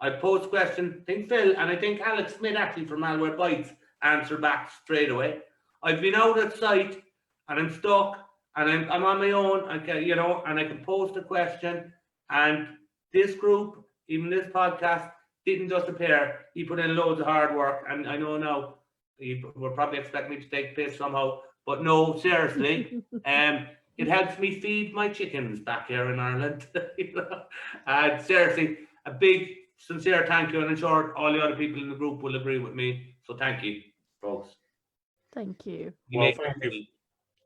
I post question. I think Phil and I think Alex Smith actually from Malware Bytes answer back straight away. I've been out at site and I'm stuck and I'm on my own, and I can post a question. And this group, even this podcast, didn't just appear. He put in loads of hard work, and I know now he will probably expect me to take piss somehow, but no, seriously, it helps me feed my chickens back here in Ireland. And seriously, a big, sincere thank you, and I'm sure all the other people in the group will agree with me. So thank you, folks. Thank you. Well, thank you.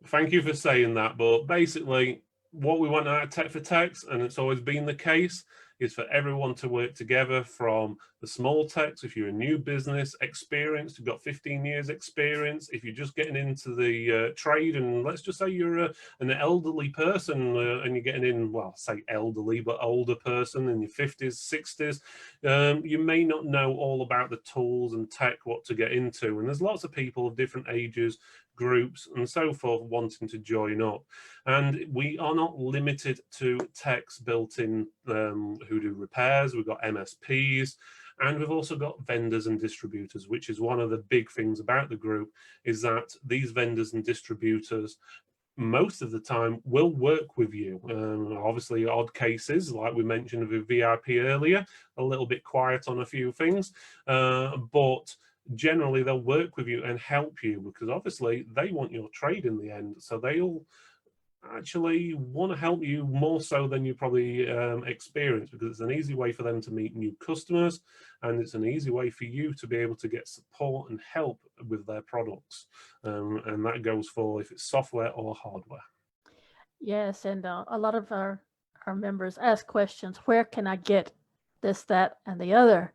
Thank you for saying that. But basically, what we want out of Tech for Techs, and it's always been the case, is for everyone to work together, from the small techs, if you're a new business, experienced, you've got 15 years experience, if you're just getting into the trade, and let's just say you're an elderly person and you're getting in, well, say elderly, but older person in your 50s, 60s, you may not know all about the tools and tech, what to get into. And there's lots of people of different ages, groups and so forth wanting to join up, and we are not limited to techs built in who do repairs. We've got MSPs, and we've also got vendors and distributors, which is one of the big things about the group, is that these vendors and distributors most of the time will work with you. Obviously odd cases, like we mentioned with VIP earlier, a little bit quiet on a few things, but generally they'll work with you and help you, because obviously they want your trade in the end, so they'll actually want to help you more so than you probably experience, because it's an easy way for them to meet new customers, and it's an easy way for you to be able to get support and help with their products, and that goes for if it's software or hardware. Yes, and a lot of our members ask questions, where can I get this, that, and the other?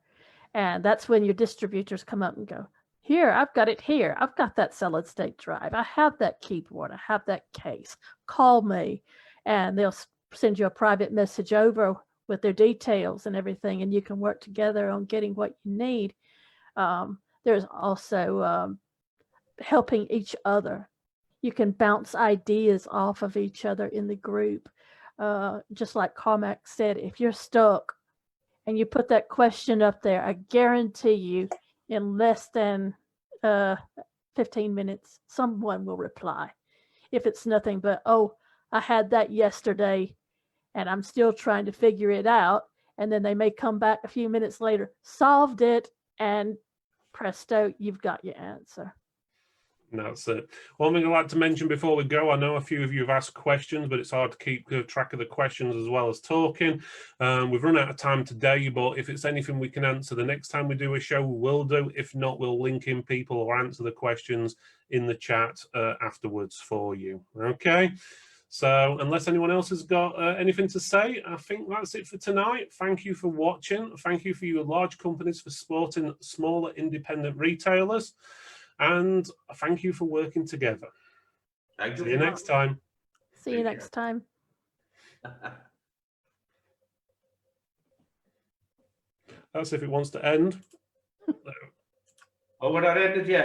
And that's when your distributors come up and go, here, I've got it here. I've got that solid state drive. I have that keyboard. I have that case. Call me. And they'll send you a private message over with their details and everything, and you can work together on getting what you need. There's also helping each other. You can bounce ideas off of each other in the group. Just like Carmack said, if you're stuck, and you put that question up there, I guarantee you in less than 15 minutes, someone will reply. If it's nothing but, oh, I had that yesterday and I'm still trying to figure it out. And then they may come back a few minutes later, solved it, and presto, you've got your answer. That's it. One thing I'd like to mention before we go, I know a few of you have asked questions, but it's hard to keep track of the questions as well as talking. We've run out of time today, but if it's anything we can answer the next time we do a show, we will do. If not, we'll link in people or answer the questions in the chat afterwards for you. Okay. So unless anyone else has got anything to say, I think that's it for tonight. Thank you for watching. Thank you for your large companies for supporting smaller independent retailers. And thank you for working together. See you next time. See you next time. That's if it wants to end. Oh, we're not ended yet.